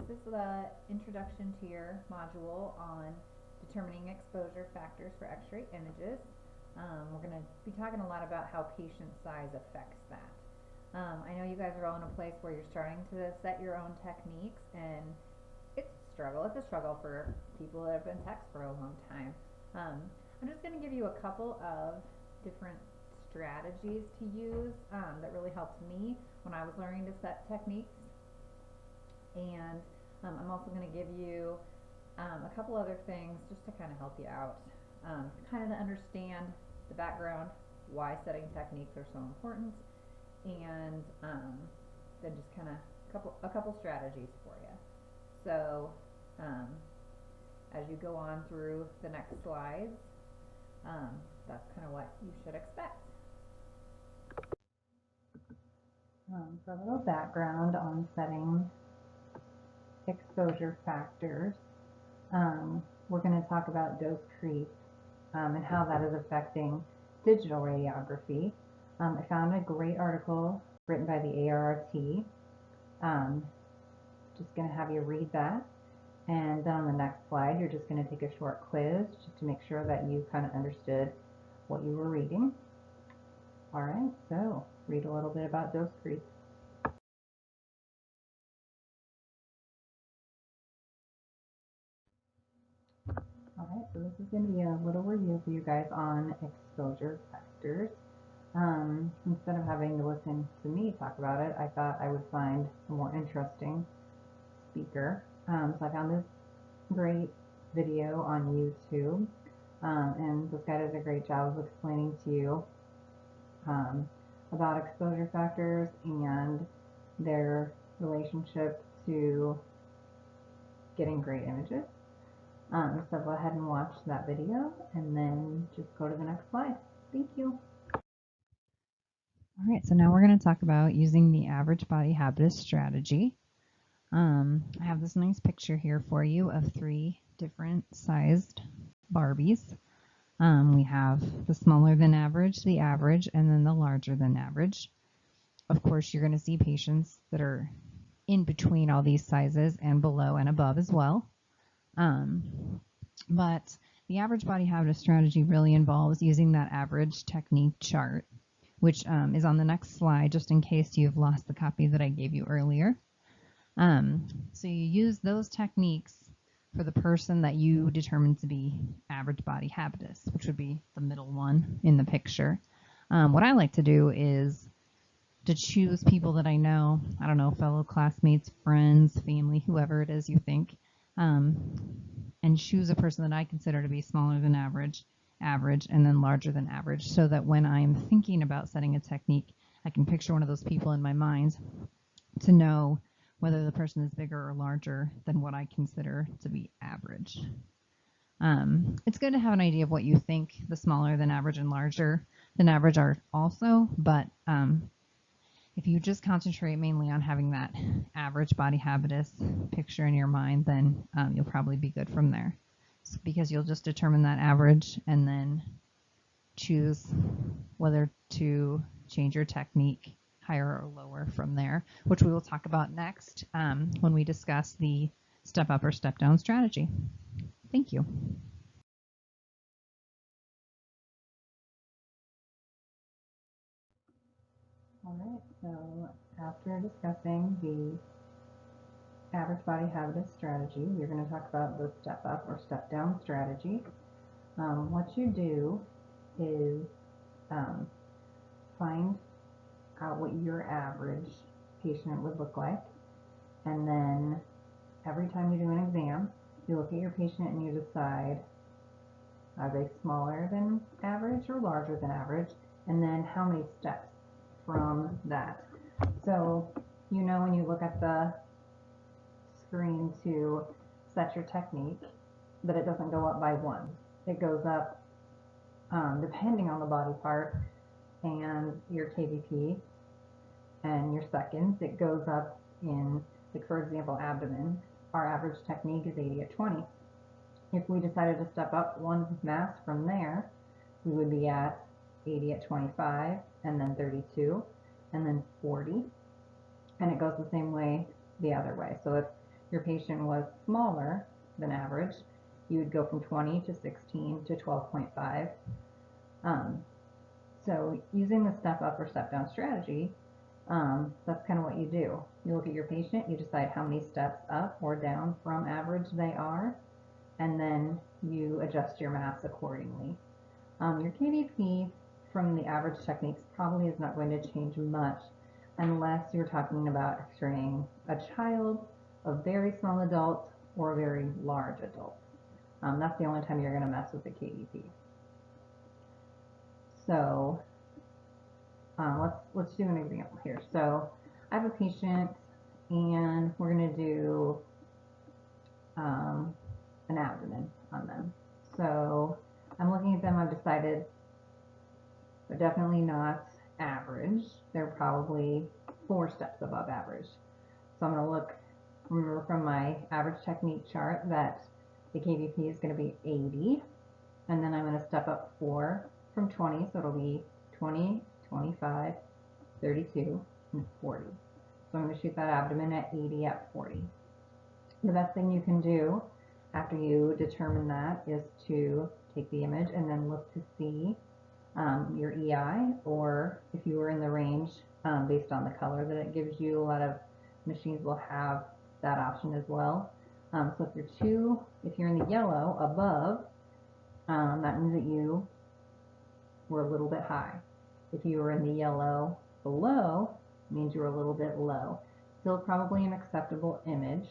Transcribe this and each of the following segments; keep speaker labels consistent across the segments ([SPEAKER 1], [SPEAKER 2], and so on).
[SPEAKER 1] This is the introduction to your module on determining exposure factors for x-ray images. We're going to be talking a lot about how patient size affects that. I know you guys are all in a place where you're starting to set your own techniques, and it's a struggle. It's a struggle for people that have been techs for a long time. I'm just going to give you a couple of different strategies to use that really helped me when I was learning to set techniques. And I'm also going to give you a couple other things just to kind of help you out, kind of to understand the background, why setting techniques are so important, and then just kind of a couple strategies for you. So as you go on through the next slides, that's kind of what you should expect. For a little background on setting exposure factors, we're going to talk about dose creep and how that is affecting digital radiography. I found a great article written by the ARRT. Just going to have you read that, and then on the next slide you're just going to take a short quiz just to make sure that you kind of understood what you were reading. Alright, so read a little bit about dose creep. Alright, so this is going to be a little review for you guys on exposure factors. Instead of having to listen to me talk about it, I thought I would find a more interesting speaker. So I found this great video on YouTube, and this guy does a great job of explaining to you about exposure factors and their relationship to getting great images. So go ahead and watch that video and then just go to the next slide. Thank you. All right, so now we're going to talk about using the average body habitus strategy. I have this nice picture here for you of 3 different sized Barbies. We have the smaller than average, the average, and then the larger than average. Of course, you're going to see patients that are in between all these sizes and below and above as well. But the average body habitus strategy really involves using that average technique chart, which is on the next slide, just in case you've lost the copy that I gave you earlier. So you use those techniques for the person that you determine to be average body habitus, which would be the middle one in the picture. What I like to do is to choose people that I know, I don't know, fellow classmates, friends, family, whoever it is you think, and choose a person that I consider to be smaller than average, average, and then larger than average, so that when I'm thinking about setting a technique, I can picture one of those people in my mind to know whether the person is bigger or larger than what I consider to be average. It's good to have an idea of what you think the smaller than average and larger than average are also, but if you just concentrate mainly on having that average body habitus picture in your mind, then you'll probably be good from there, because you'll just determine that average and then choose whether to change your technique higher or lower from there, which we will talk about next when we discuss the step up or step down strategy. Thank you. Alright, so after discussing the average body habitus strategy, we're going to talk about the step up or step down strategy. What you do is find out what your average patient would look like, and then every time you do an exam, you look at your patient and you decide, are they smaller than average or larger than average, and then how many steps from that. So you know, when you look at the screen to set your technique, that it doesn't go up by 1. It goes up depending on the body part and your KVP and your seconds. It goes up in, like, for example, abdomen. Our average technique is 80 at 20. If we decided to step up 1 mass from there, we would be at 80 at 25, and then 32, and then 40, and it goes the same way the other way. So if your patient was smaller than average, you would go from 20 to 16 to 12.5. So using the step up or step down strategy, that's kind of what you do. You look at your patient, you decide how many steps up or down from average they are, and then you adjust your mass accordingly. Your KDP from the average techniques probably is not going to change much unless you're talking about x-raying a child, a very small adult, or a very large adult. That's the only time you're going to mess with the KDP. So let's do an example here. So I have a patient, and we're going to do an abdomen on them. So I'm looking at them. I've decided they're definitely not average. They're probably 4 steps above average. So I'm going to look, remember from my average technique chart that the KVP is going to be 80, and then I'm going to step up 4 from 20, so it'll be 20, 25, 32, and 40. So I'm going to shoot that abdomen at 80 at 40. The best thing you can do after you determine that is to take the image and then look to see your EI, or if you were in the range based on the color that it gives you. A lot of machines will have that option as well. So if you're in the yellow above, that means that you were a little bit high. If you were in the yellow below, it means you were a little bit low. Still probably an acceptable image,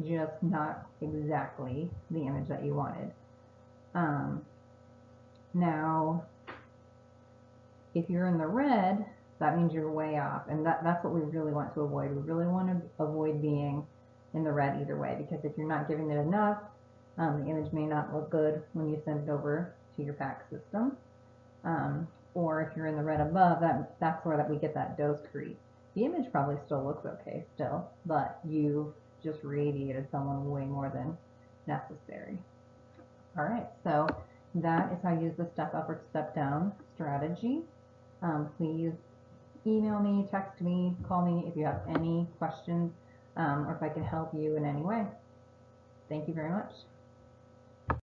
[SPEAKER 1] just not exactly the image that you wanted. Now, if you're in the red, that means you're way off, and that's what we really want to avoid. We really want to avoid being in the red either way, because if you're not giving it enough, the image may not look good when you send it over to your PACS system. Or if you're in the red above, that's where we get that dose creep. The image probably still looks okay still, but you just radiated someone way more than necessary. All right, so that is how you use the step up or step down strategy. Please email me, text me, call me if you have any questions, or if I can help you in any way. Thank you very much.